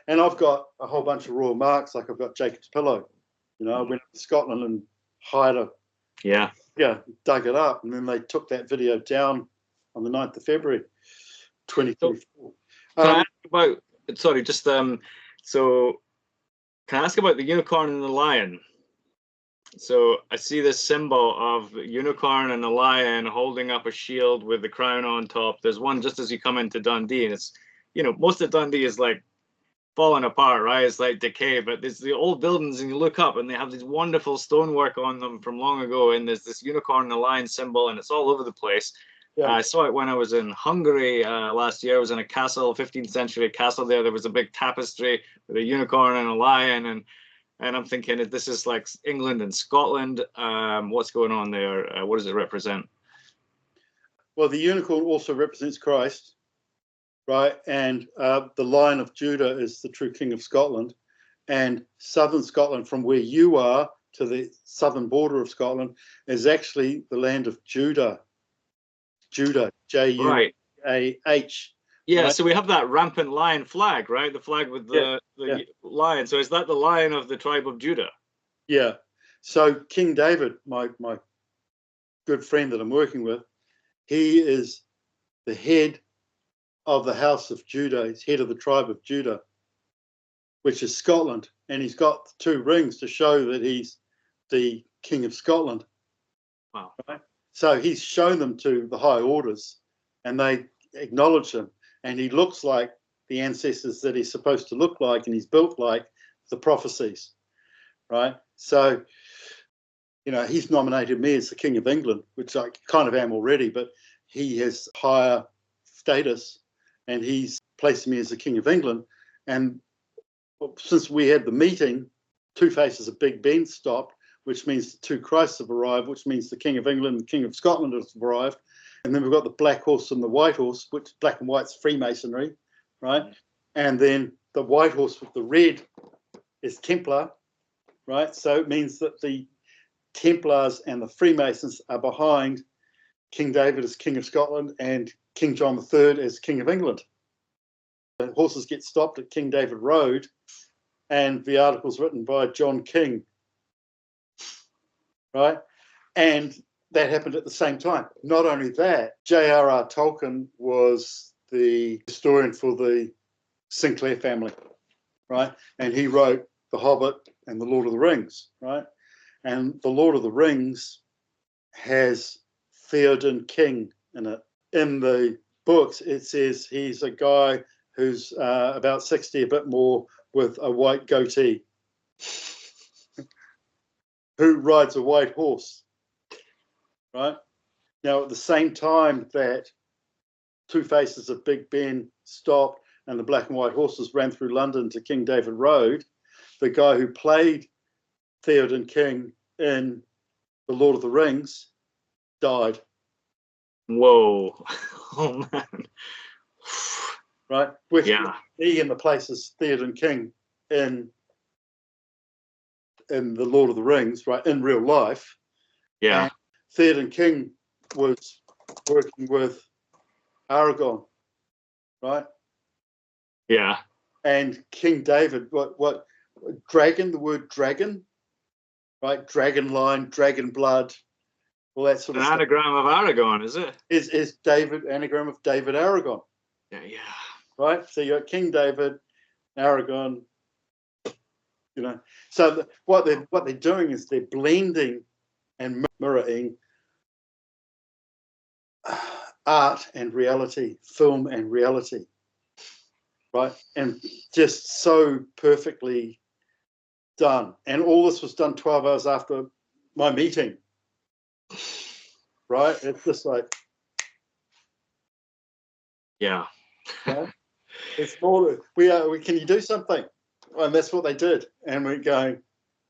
And I've got a whole bunch of royal marks, like I've got Jacob's pillow. You know, I went to Scotland and hired a dug it up, and then they took that video down on the 9th of February, 2024. Can I ask about? Sorry, just so can I ask about the unicorn and the lion? So I see this symbol of a unicorn and a lion holding up a shield with the crown on top. There's one just as you come into Dundee, and it's, you know, most of Dundee is like falling apart, right? It's like decay, but there's the old buildings, and you look up and they have these wonderful stonework on them from long ago, and there's this unicorn and a lion symbol, and it's all over the place. Yeah. I saw it when I was in Hungary last year. I was in a castle, 15th century castle there. There was a big tapestry with a unicorn and a lion, and I'm thinking, if this is like England and Scotland, what's going on there? What does it represent? Well, the unicorn also represents Christ, right? And the Lion of Judah is the true King of Scotland. And southern Scotland, from where you are to the southern border of Scotland, is actually the land of Judah. Judah, Judah. Yeah, right? So we have that rampant lion flag, right? The flag with the lion. So is that the lion of the tribe of Judah? Yeah. So King David, my good friend that I'm working with, he is the head of the house of Judah. He's head of the tribe of Judah, which is Scotland. And he's got 2 rings to show that he's the King of Scotland. Wow. Right? So he's shown them to the high orders, and they acknowledge him. And he looks like the ancestors that he's supposed to look like, and he's built like the prophecies, right? So, you know, he's nominated me as the King of England, which I kind of am already, but he has higher status, and he's placed me as the King of England. And since we had the meeting, 2 faces of Big Ben stopped, which means the 2 Christs have arrived, which means the King of England and the King of Scotland have arrived. And then we've got the black horse and the white horse, which black and white's Freemasonry, right? And then the white horse with the red is Templar, right? So it means that the Templars and the Freemasons are behind King David as King of Scotland and King John III as King of England. The horses get stopped at King David Road, and the article's written by John King, right? And that happened at the same time. Not only that, J.R.R. Tolkien was the historian for the Sinclair family, right? And he wrote The Hobbit and The Lord of the Rings, right? And The Lord of the Rings has Theoden King in it. In the books, it says he's a guy who's about 60, a bit more, with a white goatee, who rides a white horse, right? Now, at the same time that 2 faces of Big Ben stopped and the black and white horses ran through London to King David Road, the guy who played Theoden King in The Lord of the Rings died. Whoa. Oh, man. Right? With he in the place as Theoden King in The Lord of the Rings, right, in real life. Yeah. And Theoden King was working with Aragon, right? Yeah. And King David, what dragon, the word dragon, right? Dragon line, dragon blood, all that sort of stuff. An anagram of Aragon, is it? Is David, anagram of David Aragon. Yeah. Right? So you got King David, Aragon, you know. So what they're doing is they're blending and mirroring art and reality, film and reality, right? And just so perfectly done. And all this was done 12 hours after my meeting, right? It's just like, yeah. Right? It's more, can you do something? And that's what they did. And we're going,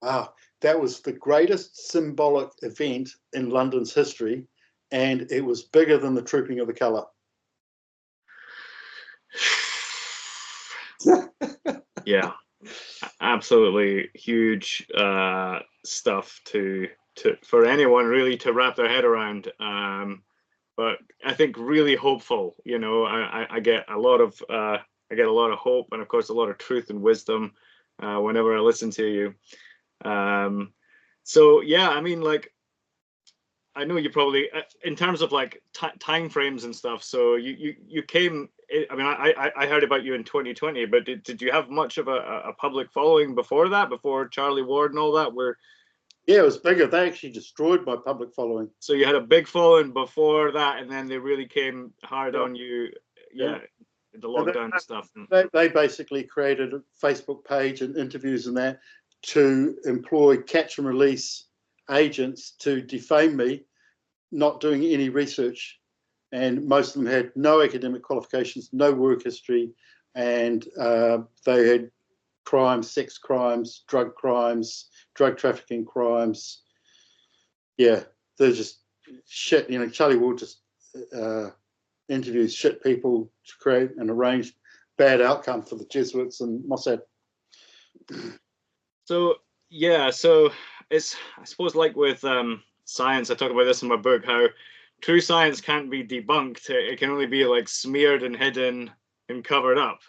wow, that was the greatest symbolic event in London's history. And it was bigger than the Trooping of the Colour. Yeah, absolutely huge stuff for anyone really to wrap their head around. But I think really hopeful. You know, I get a lot of I get a lot of hope, and of course a lot of truth and wisdom whenever I listen to you. So yeah, I mean, like, I know you probably, in terms of like time frames and stuff. So you came. I mean, I heard about you in 2020, but did you have much of a public following before that? Before Charlie Ward and all that? Yeah, it was bigger. They actually destroyed my public following. So you had a big following before that, and then they really came hard on you. Yeah, the lockdown and stuff. They basically created a Facebook page and interviews and that to employ catch and release agents to defame me, not doing any research. And most of them had no academic qualifications, no work history, and they had crimes, sex crimes, drug trafficking crimes. Yeah, they're just shit. You know, Charlie Ward just interviews shit people to create and arrange bad outcome for the Jesuits and Mossad. So yeah, so it's, I suppose, like with science, I talk about this in my book, how true science can't be debunked. It can only be like smeared and hidden and covered up.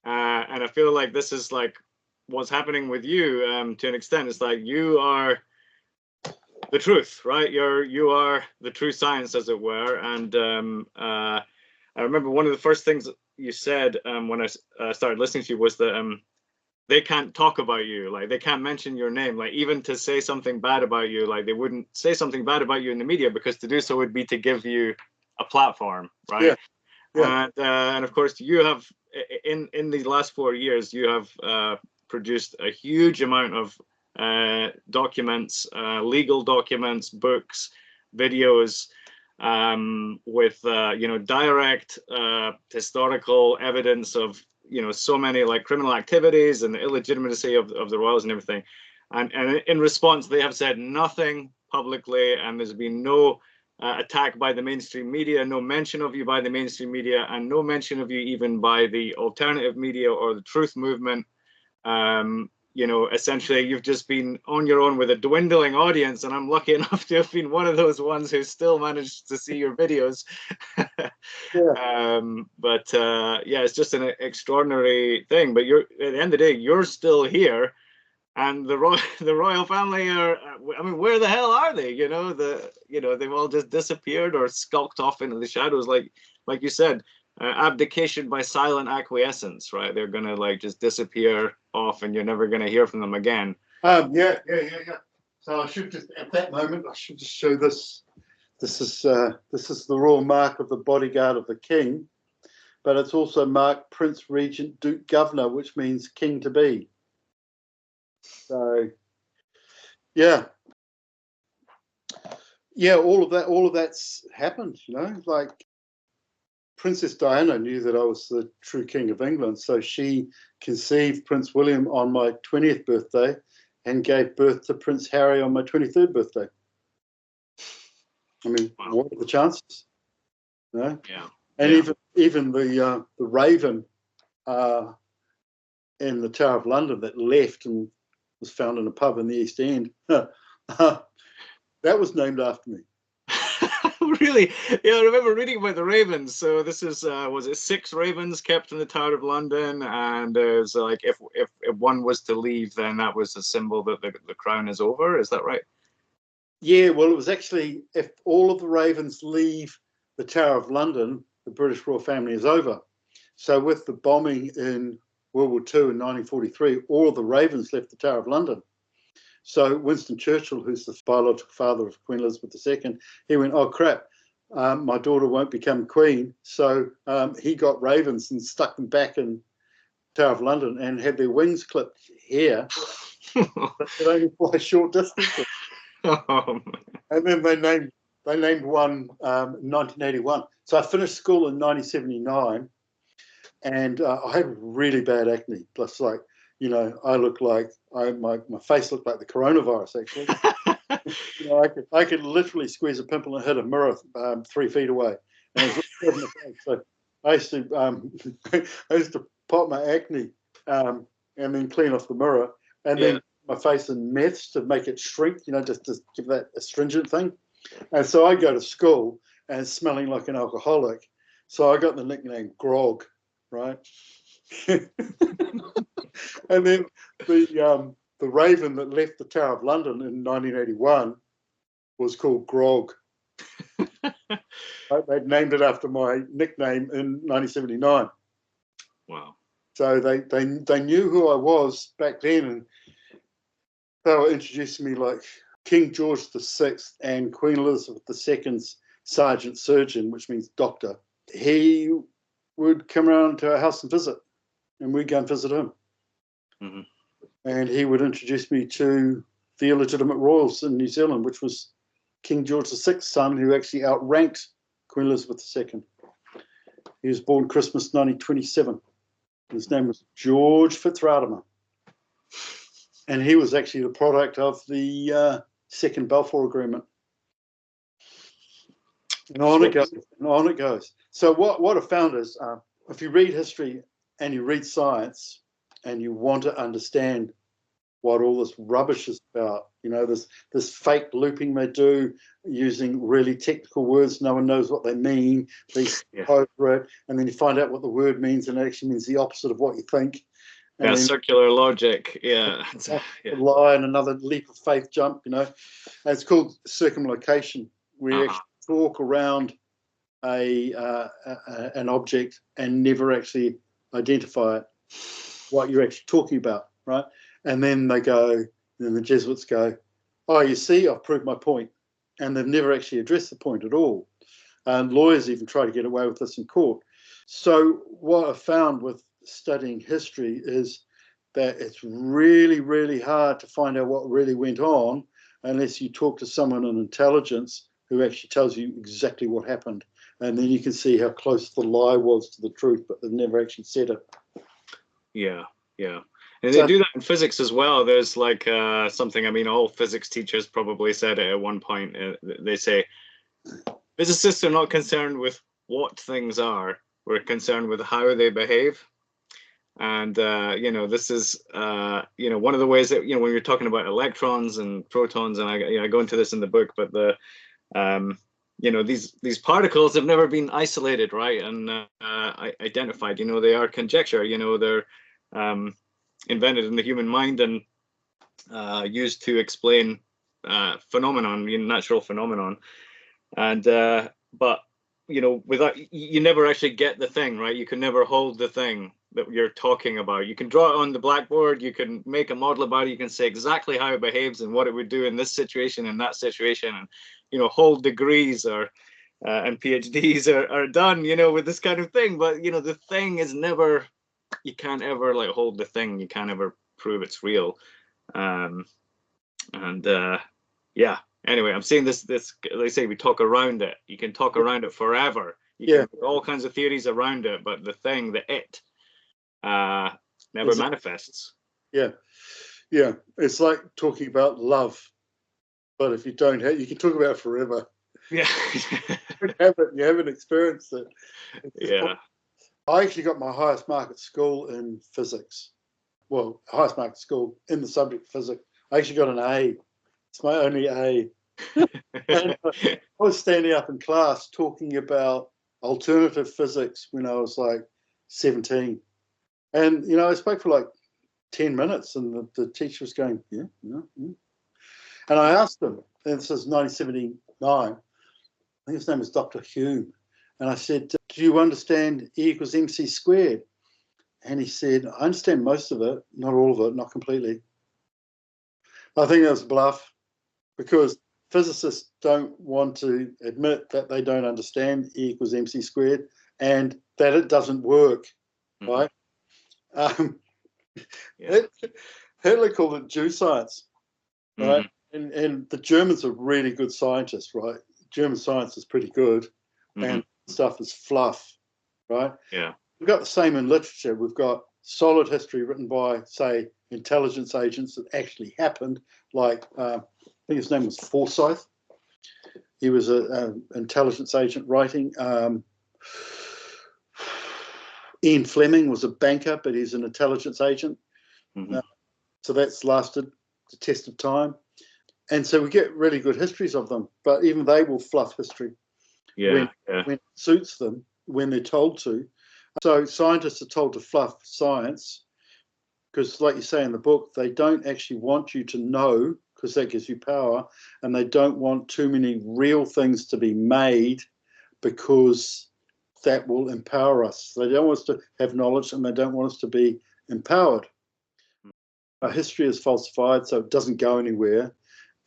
And I feel like this is like what's happening with you to an extent. It's like you are the truth, right? You are the true science, as it were. And I remember one of the first things you said when I started listening to you was that they can't talk about you, like they can't mention your name, like even to say something bad about you, like they wouldn't say something bad about you in the media, because to do so would be to give you a platform, right? Yeah. Yeah. And of course you have in these last 4 years you have produced a huge amount of documents, legal documents, books, videos, with you know, direct historical evidence of, you know, so many like criminal activities and the illegitimacy of the royals and everything. And in response, they have said nothing publicly, and there's been no attack by the mainstream media, no mention of you by the mainstream media, and no mention of you even by the alternative media or the truth movement. You know, essentially, you've just been on your own with a dwindling audience, and I'm lucky enough to have been one of those ones who still managed to see your videos. Yeah. But yeah, it's just an extraordinary thing. But you're, at the end of the day, you're still here, and the royal family are. I mean, where the hell are they? You know, they've all just disappeared or skulked off into the shadows, like you said. Abdication by silent acquiescence, right? They're gonna like just disappear off, and you're never gonna hear from them again. Yeah. So I should just, at that moment, I should just show this. This is the royal mark of the bodyguard of the king, but it's also marked Prince Regent Duke Governor, which means king to be. So yeah, all of that's happened. You know, like Princess Diana knew that I was the true King of England, so she conceived Prince William on my 20th birthday and gave birth to Prince Harry on my 23rd birthday. I mean, wow. What are the chances? You know? Yeah. And even the raven in the Tower of London that left and was found in a pub in the East End, that was named after me. Really? Yeah, I remember reading about the ravens. So this is was it 6 ravens kept in the Tower of London, and it's like if one was to leave, then that was a symbol that the crown is over. Is that right? Yeah, well, it was actually, if all of the ravens leave the Tower of London, the British royal family is over. So with the bombing in World War II in 1943, all of the ravens left the Tower of London. So Winston Churchill, who's the biological father of Queen Elizabeth II, he went, oh crap, my daughter won't become queen. So he got ravens and stuck them back in Tower of London and had their wings clipped here. But they only fly short distances. And then they named one in 1981. So I finished school in 1979, and I had really bad acne. Plus, like, you know, I look like my face looked like the coronavirus. Actually, you know, I could literally squeeze a pimple and hit a mirror 3 feet away. And it was so I used to pop my acne and then clean off the mirror, and then my face in meths to make it shrink, you know, just to give that astringent thing. And so I go to school and smelling like an alcoholic. So I got the nickname Grog, right? And then the raven that left the Tower of London in 1981 was called Grog. They'd named it after my nickname in 1979. Wow. So they knew who I was back then, and they were introducing me like King George VI and Queen Elizabeth II's Sergeant Surgeon, which means doctor. He would come around to our house and visit, and we'd go and visit him. Mm-hmm. And he would introduce me to the illegitimate royals in New Zealand, which was King George VI's son, who actually outranked Queen Elizabeth II. He was born Christmas 1927. His name was George Fitzratimer. And he was actually the product of the Second Balfour Agreement. And on it goes, and on it goes. So what I found is, if you read history and you read science and you want to understand what all this rubbish is about, you know, this fake looping they do using really technical words, no one knows what they mean, they skip over it, and then you find out what the word means, and it actually means the opposite of what you think. And then circular logic, a lie and another leap of faith jump, you know. And it's called circumlocation. We actually talk around an object and never actually identify it, what you're actually talking about, right? And then they go, then the Jesuits go, oh, you see, I've proved my point. And they've never actually addressed the point at all. And lawyers even try to get away with this in court. So what I found with studying history is that it's really, really hard to find out what really went on unless you talk to someone in intelligence who actually tells you exactly what happened. And then you can see how close the lie was to the truth, but they've never actually said it. Yeah, yeah. And they do that in physics as well. There's like something, I mean, all physics teachers probably said it at one point. They say, physicists are not concerned with what things are. We're concerned with how they behave. And, you know, this is, you know, one of the ways that, you know, when you're talking about electrons and protons, and I go into this in the book, but you know, these particles have never been isolated, right? And identified, you know, they are conjecture, you know, they're invented in the human mind and used to explain phenomenon, you know, natural phenomenon. And but you know, without, you never actually get the thing, right? You can never hold the thing that you're talking about. You can draw it on the blackboard, you can make a model about it, you can say exactly how it behaves and what it would do in this situation and that situation, and you know, whole degrees or and PhDs are done, you know, with this kind of thing. But you know, the thing is never, you can't ever like hold the thing, you can't ever prove it's real. Yeah, anyway, I'm saying this they say we talk around it. You can talk around it forever. You can do all kinds of theories around it, but the thing, never manifests. Yeah, it's like talking about love, but if you don't have, you can talk about it forever. Yeah. You haven't experienced it. Yeah. I actually got my highest mark at school in physics. Well, highest mark at school in the subject of physics. I actually got an A. It's my only A. And I was standing up in class talking about alternative physics when I was like 17. And, you know, I spoke for like 10 minutes and the teacher was going, yeah. And I asked him, and this is 1979, I think his name was Dr. Hume. And I said, do you understand E equals MC squared? And he said, I understand most of it, not all of it, not completely. I think that was a bluff, because physicists don't want to admit that they don't understand E equals MC squared and that it doesn't work, right? Hitler called it Jew science, right? And the Germans are really good scientists, right? German science is pretty good, and stuff is fluff, right? Yeah. We've got the same in literature. We've got solid history written by, say, intelligence agents that actually happened, like I think his name was Forsyth. He was an intelligence agent writing. Ian Fleming was a banker, but he's an intelligence agent. So that's lasted the test of time. And so we get really good histories of them, but even they will fluff history when it suits them, when they're told to. So scientists are told to fluff science because, like you say in the book, they don't actually want you to know because that gives you power, and they don't want too many real things to be made because that will empower us. They don't want us to have knowledge, and they don't want us to be empowered. Our history is falsified, so it doesn't go anywhere.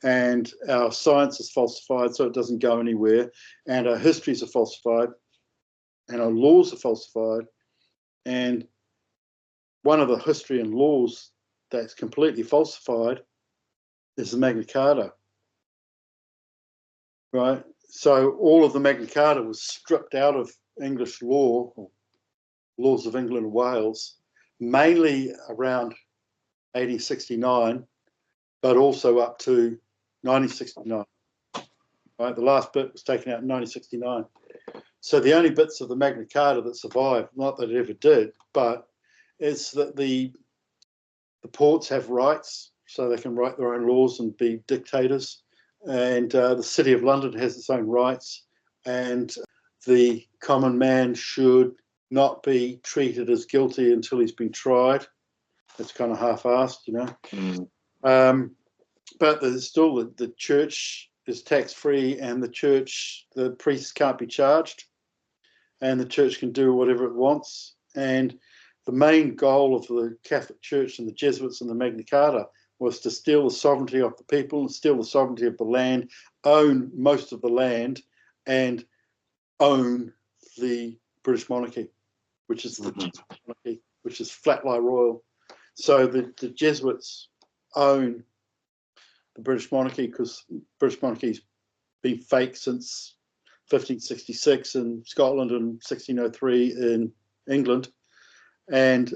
And our science is falsified, so it doesn't go anywhere. And our histories are falsified, and our laws are falsified. And one of the history and laws that's completely falsified is the Magna Carta, right? So all of the Magna Carta was stripped out of English law, or laws of England and Wales, mainly around 1869, but also up to 1969. Right, the last bit was taken out in 1969. So the only bits of the Magna Carta that survived, not that it ever did, but it's that the ports have rights, so they can write their own laws and be dictators. And the City of London has its own rights, and the common man should not be treated as guilty until he's been tried. It's kind of half-assed, you know. But there's still the church is tax-free, and the priests can't be charged, and the church can do whatever it wants. And the main goal of the Catholic Church and the Jesuits and the Magna Carta was to steal the sovereignty of the people, and steal the sovereignty of the land, own most of the land, and own the British monarchy, which is the monarchy, which is flat lie royal. So the Jesuits own the British monarchy because British monarchy's been fake since 1566 in Scotland and 1603 in England. And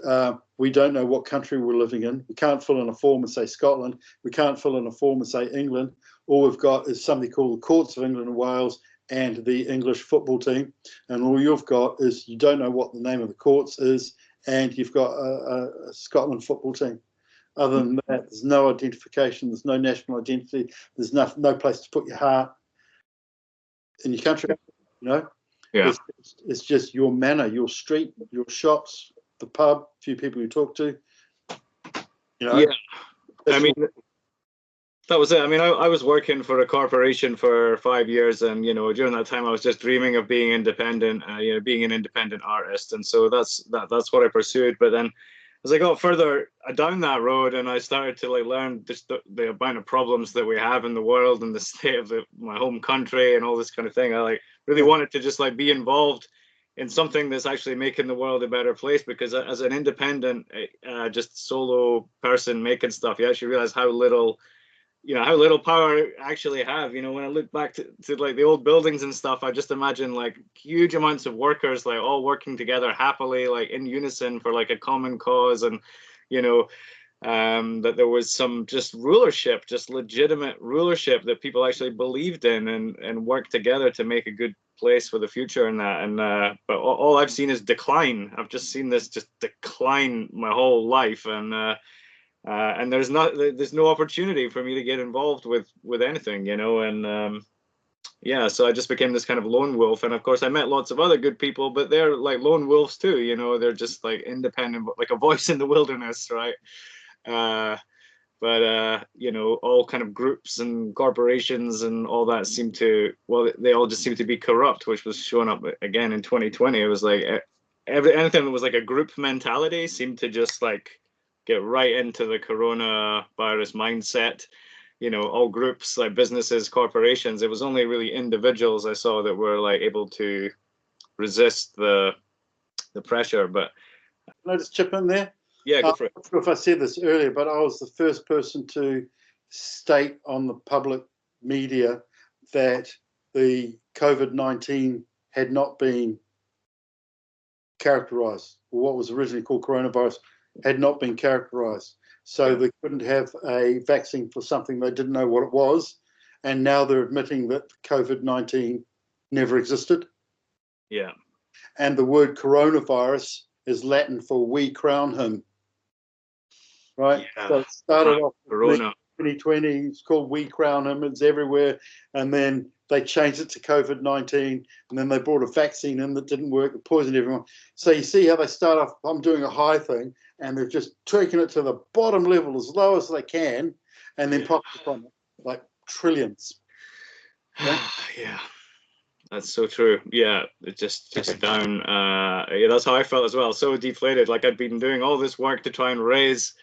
we don't know what country we're living in. We can't fill in a form and say Scotland. We can't fill in a form and say England. All we've got is something called the Courts of England and Wales and the English football team. And all you've got is you don't know what the name of the courts is, and you've got a Scotland football team. Other than that, there's no identification. There's no national identity. There's no place to put your heart in your country. You know, Yeah. It's just your manor, your street, your shops, the pub, a few people you talk to. You know. Yeah. I mean, that was it. I mean, I was working for a corporation for 5 years, and you know, during that time, I was just dreaming of being independent. You know, being an independent artist, and so that's what I pursued. But then, as I got further down that road, and I started to like learn just the amount of problems that we have in the world and the state of my home country and all this kind of thing, I like really wanted to just like be involved in something that's actually making the world a better place. Because as an independent, just solo person making stuff, you actually realize how little power I actually have. You know, when I look back to like the old buildings and stuff, I just imagine like huge amounts of workers like all working together happily, like in unison for like a common cause. And you know, that there was some just rulership, just legitimate rulership that people actually believed in and worked together to make a good place for the future. And that, and but all I've seen is decline. I've just seen this just decline my whole life. And there's no opportunity for me to get involved with anything, you know. And yeah, so I just became this kind of lone wolf. And of course I met lots of other good people, but they're like lone wolves too, you know. They're just like independent, like a voice in the wilderness, right? But you know, all kind of groups and corporations and all that seem to, well, they all just seem to be corrupt, which was showing up again in 2020. It was like anything that was like a group mentality seemed to just like get right into the coronavirus mindset. You know, all groups, like businesses, corporations. It was only really individuals I saw that were like able to resist the pressure. But can I just chip in there? Yeah, go for it. I'm not sure if I said this earlier, but I was the first person to state on the public media that the COVID-19 had not been characterized, or what was originally called coronavirus had not been characterized. So they couldn't have a vaccine for something they didn't know what it was. And now they're admitting that COVID-19 never existed. Yeah. And the word coronavirus is Latin for we crown him. Right? Yeah. So it started off Corona. 2020, it's called we crown him, it's everywhere. And then they changed it to COVID-19, and then they brought a vaccine in that didn't work, it poisoned everyone. So you see how they start off, I'm doing a high thing, and they're just taking it to the bottom level as low as they can, and then profit from it, like trillions. Yeah. Yeah. That's so true. Yeah, it just down. Yeah, that's how I felt as well. So deflated. Like I'd been doing all this work to try and raise,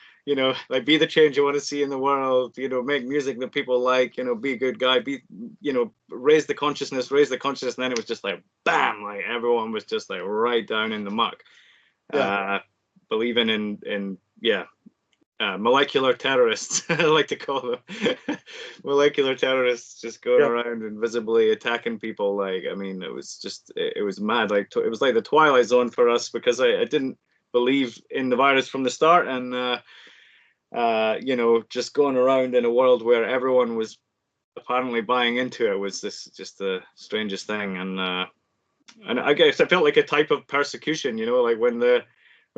like be the change you want to see in the world. Make music that people like. Be a good guy. Raise the consciousness. And then it was just like bam, like everyone was just like right down in the muck. Yeah. Believing in molecular terrorists, I like to call them. Molecular terrorists just going around invisibly attacking people. Like, I mean, it was mad. Like, it was like the Twilight Zone for us, because I didn't believe in the virus from the start, and just going around in a world where everyone was apparently buying into it was just the strangest thing. And I guess I felt like a type of persecution, like when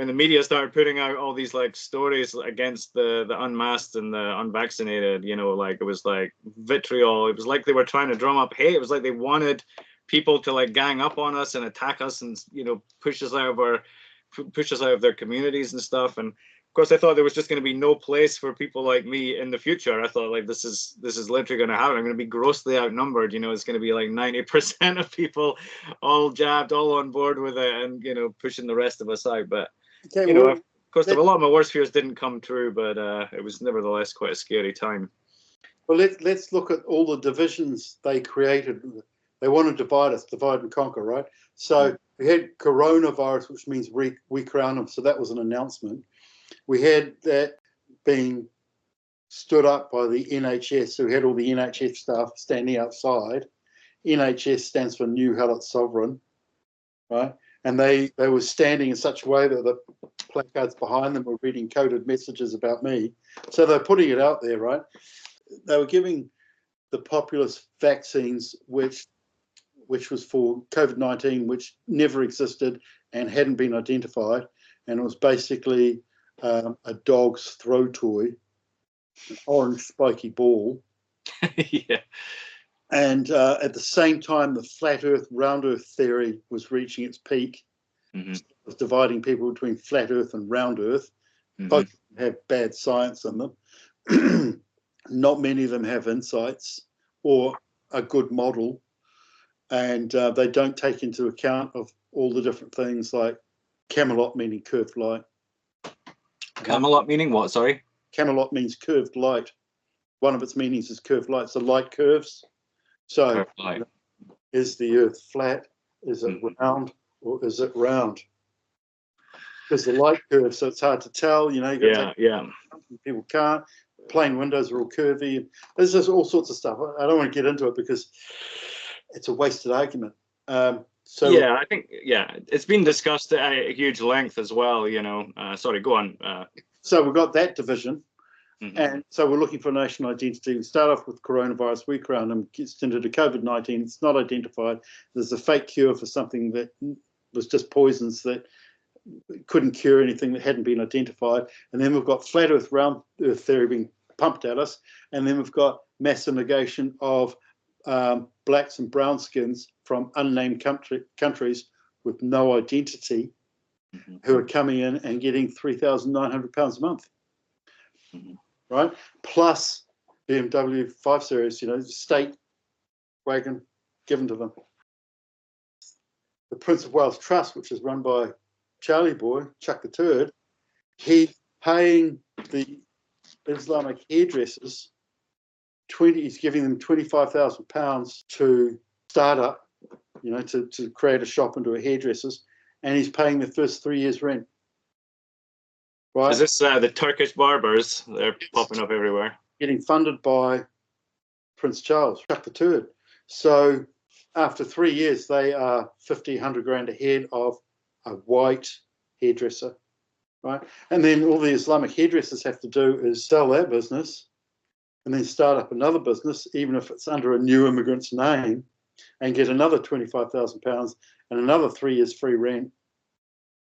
the media started putting out all these like stories against the unmasked and the unvaccinated, like it was like vitriol. It was like they were trying to drum up hate. It was like they wanted people to like gang up on us and attack us and push us out of their communities and stuff. And of course, I thought there was just going to be no place for people like me in the future. I thought like this is literally going to happen. I'm going to be grossly outnumbered. It's going to be like 90% of people all jabbed, all on board with it, and pushing the rest of us out. But Okay, of course, a lot of my worst fears didn't come true, but it was nevertheless quite a scary time. Well, let's look at all the divisions they created. They want to divide us, divide and conquer, right? So we had coronavirus, which means we crown them. So that was an announcement. We had that being stood up by the NHS. So we had all the NHS staff standing outside. NHS stands for New Hallett Sovereign, right? And they were standing in such a way that the placards behind them were reading coded messages about me. So they're putting it out there, right? They were giving the populace vaccines, which was for COVID-19, which never existed and hadn't been identified. And it was basically a dog's throw toy, an orange spiky ball. Yeah. And at the same time, the flat Earth, round Earth theory was reaching its peak. Mm-hmm. It was dividing people between flat Earth and round Earth. Mm-hmm. Both have bad science in them. Not many of them have insights or a good model. And they don't take into account of all the different things like Camelot meaning curved light. Camelot meaning what? Sorry? Camelot means curved light. One of its meanings is curved light. So light curves. So is the Earth flat? Is it round? Or is it round? Because the light curves, so it's hard to tell. You people can't. Plane windows are all curvy. There's just all sorts of stuff. I don't want to get into it because it's a wasted argument. I think it's been discussed at a huge length as well. Sorry, go on. So we've got that division. Mm-hmm. And so we're looking for national identity. We start off with coronavirus, we crown them, gets into the COVID-19. It's not identified. There's a fake cure for something that was just poisons that couldn't cure anything that hadn't been identified. And then we've got flat Earth, round Earth theory being pumped at us. And then we've got massive negation of blacks and brown skins from unnamed countries with no identity, mm-hmm. who are coming in and getting £3,900 a month. Mm-hmm. Right, plus BMW 5 Series, state wagon given to them. The Prince of Wales Trust, which is run by Charlie Boy, Chuck the Turd, he's paying the Islamic hairdressers he's giving them £25,000 to start up, to create a shop into a hairdresser's, and he's paying the first 3 years' rent. Right. Is this the Turkish barbers? They're popping up everywhere. Getting funded by Prince Charles, Chuck the Turd. So after 3 years, they are 50, 100 grand ahead of a white hairdresser, right? And then all the Islamic hairdressers have to do is sell their business and then start up another business, even if it's under a new immigrant's name, and get another £25,000 and another 3 years free rent.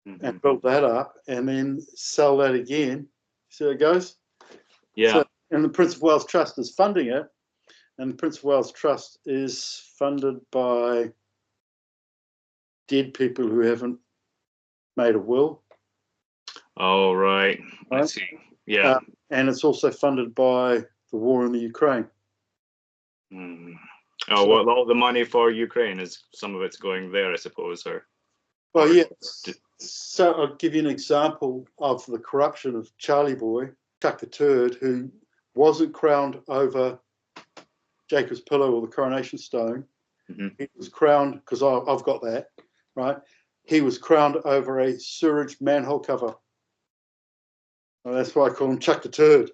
Mm-hmm. And build that up and then sell that again. See how it goes? Yeah. So, and the Prince of Wales Trust is funding it. And the Prince of Wales Trust is funded by dead people who haven't made a will. Oh, right. I see. Yeah. And it's also funded by the war in the Ukraine. Mm. Oh, well, all the money for Ukraine is, some of it's going there, I suppose, or. Well, yeah. So I'll give you an example of the corruption of Charlie Boy, Chuck the Turd, who wasn't crowned over Jacob's Pillow or the Coronation Stone. Mm-hmm. He was crowned, because I've got that, right? He was crowned over a sewerage manhole cover. And that's why I call him Chuck the Turd.